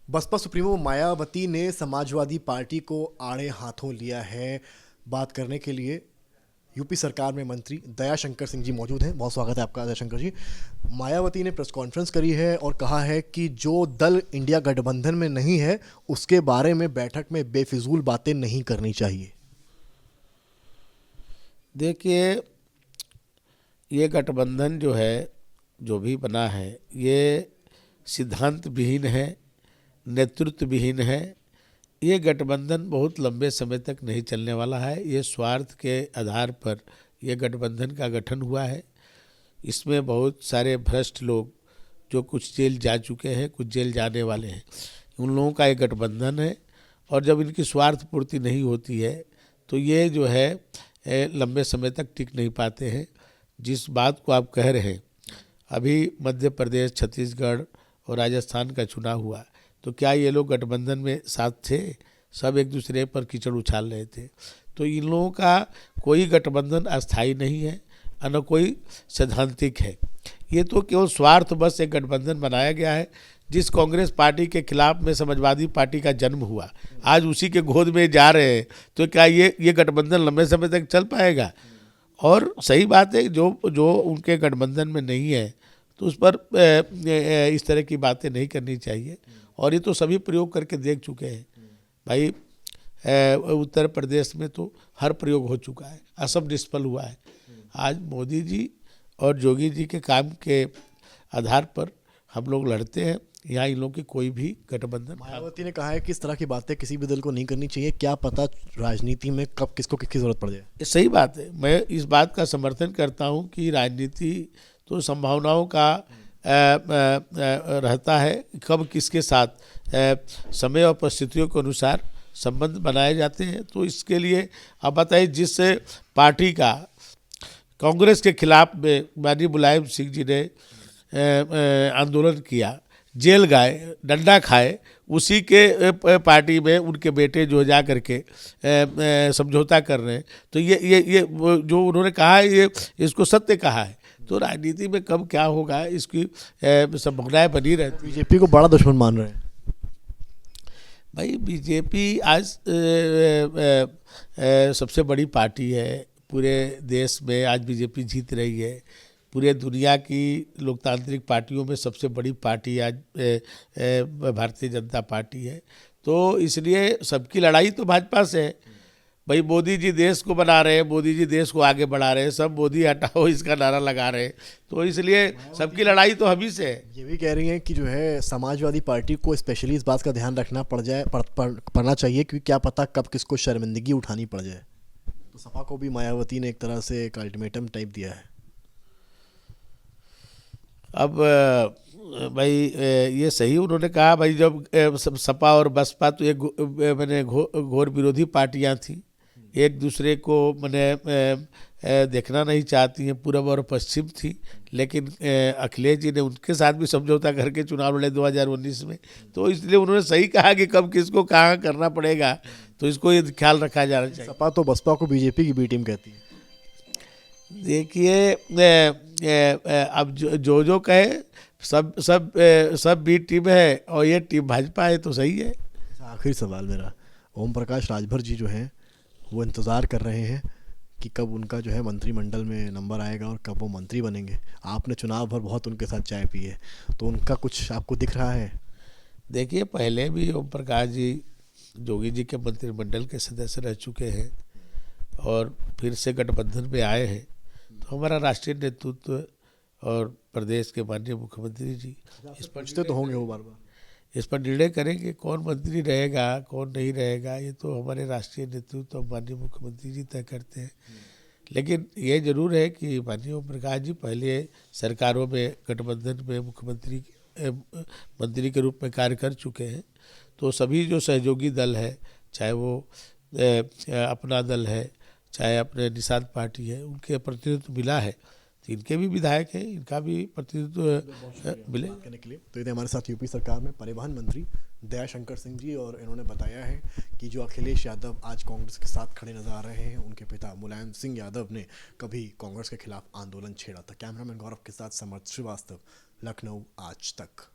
Baspa supremo Mayawati ने Samajwadi party को आड़े हाथों लिया है। बात करने के लिए यूपी सरकार में मंत्री दयाशंकर सिंह जी मौजूद हैं। बहुत स्वागत है आपका दयाशंकर जी। मायावती ने प्रेस कॉन्फ्रेंस करी है और कहा है कि जो दल इंडिया गठबंधन में नहीं है उसके बारे में बैठक में बेफिजूल बातें नहीं करनी चाहिए। देखिए, ये गठबंधन जो है, जो भी बना है, ये सिद्धांत विहीन है, नेतृत्व विहीन है। ये गठबंधन बहुत लंबे समय तक नहीं चलने वाला है। ये स्वार्थ के आधार पर ये गठबंधन का गठन हुआ है। इसमें बहुत सारे भ्रष्ट लोग जो कुछ जेल जा चुके हैं, कुछ जेल जाने वाले हैं, उन लोगों का एक गठबंधन है। और जब इनकी स्वार्थ पूर्ति नहीं होती है तो ये जो है लंबे समय तक टिक नहीं पाते हैं। जिस बात को आप कह रहे हैं, अभी मध्य प्रदेश, छत्तीसगढ़ और राजस्थान का चुनाव हुआ, तो क्या ये लोग गठबंधन में साथ थे? सब एक दूसरे पर कीचड़ उछाल रहे थे। तो इन लोगों का कोई गठबंधन अस्थायी नहीं है और न कोई सैद्धांतिक है। ये तो केवल स्वार्थ बस एक गठबंधन बनाया गया है। जिस कांग्रेस पार्टी के खिलाफ में समाजवादी पार्टी का जन्म हुआ, आज उसी के गोद में जा रहे हैं, तो क्या ये गठबंधन लंबे समय तक चल पाएगा? और सही बात है, जो जो उनके गठबंधन में नहीं है तो उस पर इस तरह की बातें नहीं करनी चाहिए। और ये तो सभी प्रयोग करके देख चुके हैं भाई। उत्तर प्रदेश में तो हर प्रयोग हो चुका है, असम निष्फल हुआ है। आज मोदी जी और योगी जी के काम के आधार पर हम लोग लड़ते हैं। यहाँ इन लोगों की कोई भी गठबंधन। मायावती ने कहा है कि इस तरह की बातें किसी भी दल को नहीं करनी चाहिए। क्या पता राजनीति में कब किसको किसकी जरूरत पड़ जाए। ये सही बात है। मैं इस बात का समर्थन करता हूँ कि राजनीति तो संभावनाओं का रहता है। कब किसके साथ समय और परिस्थितियों के अनुसार संबंध बनाए जाते हैं। तो इसके लिए आप बताइए, जिस पार्टी का कांग्रेस के खिलाफ में माननीय मुलायम सिंह जी ने आंदोलन किया, जेल गए, डंडा खाए, उसी के पार्टी में उनके बेटे जो जा करके समझौता कर रहे हैं। तो ये जो उन्होंने कहा है, ये इसको सत्य कहा है। तो राजनीति में कब क्या होगा इसकी संभावनाएं बनी रहती। बीजेपी को बड़ा दुश्मन मान रहे हैं भाई। बीजेपी आज सबसे बड़ी पार्टी है पूरे देश में। आज बीजेपी जीत रही है। पूरे दुनिया की लोकतांत्रिक पार्टियों में सबसे बड़ी पार्टी आज भारतीय जनता पार्टी है। तो इसलिए सबकी लड़ाई तो भाजपा से है भाई। मोदी जी देश को बना रहे हैं, मोदी जी देश को आगे बढ़ा रहे हैं, सब मोदी हटाओ इसका नारा लगा रहे हैं। तो इसलिए सबकी लड़ाई तो हम ही से है। ये भी कह रही हैं कि जो है समाजवादी पार्टी को स्पेशली इस बात का ध्यान रखना पड़ना चाहिए, क्योंकि क्या पता कब किसको शर्मिंदगी उठानी पड़ जाए। तो सपा को भी मायावती ने एक तरह से एक अल्टीमेटम टाइप दिया है। अब भाई ये सही उन्होंने कहा भाई। जब सपा और बसपा तो एक मैंने घोर विरोधी पार्टियां थी, एक दूसरे को मैंने देखना नहीं चाहती हैं, पूर्व और पश्चिम थी। लेकिन अखिलेश जी ने उनके साथ भी समझौता करके चुनाव लड़े 2019 में। तो इसलिए उन्होंने सही कहा कि कब किसको कहाँ करना पड़ेगा, तो इसको ये ख्याल रखा जाना चाहिए। सपा तो बसपा को बीजेपी की बी टीम कहती है। देखिए, अब जो कहे, सब बी टीम है और ये टीम भाजपा है, तो सही है। आखिरी सवाल मेरा, ओम प्रकाश राजभर जी जो हैं वो इंतज़ार कर रहे हैं कि कब उनका जो है मंत्रिमंडल में नंबर आएगा और कब वो मंत्री बनेंगे। आपने चुनाव भर बहुत उनके साथ चाय पी है, तो उनका कुछ आपको दिख रहा है? देखिए, पहले भी ओम प्रकाश जी योगी जी के मंत्रिमंडल के सदस्य रह चुके हैं और फिर से गठबंधन में आए हैं। तो हमारा राष्ट्रीय नेतृत्व और प्रदेश के माननीय मुख्यमंत्री जी इस पर तो होंगे वो बार बार इस पर निर्णय करेंगे कौन मंत्री रहेगा, कौन नहीं रहेगा। ये तो हमारे राष्ट्रीय नेतृत्व और माननीय मुख्यमंत्री जी तय करते हैं। लेकिन ये जरूर है कि माननीय ओम प्रकाश जी पहले सरकारों में गठबंधन में मंत्री के रूप में कार्य कर चुके हैं। तो सभी जो सहयोगी दल है, चाहे वो अपना दल है, चाहे अपने निषाद पार्टी है, उनके प्रतिनिधित्व मिला है। तो इनके भी विधायक हैं, इनका भी प्रतिनिधित्व मिले। करने के लिए तो ये हमारे साथ यूपी सरकार में परिवहन मंत्री दयाशंकर सिंह जी, और इन्होंने बताया है कि जो अखिलेश यादव आज कांग्रेस के साथ खड़े नजर आ रहे हैं, उनके पिता मुलायम सिंह यादव ने कभी कांग्रेस के खिलाफ आंदोलन छेड़ा था। कैमरामैन गौरव के साथ समर्थ श्रीवास्तव, लखनऊ आज तक।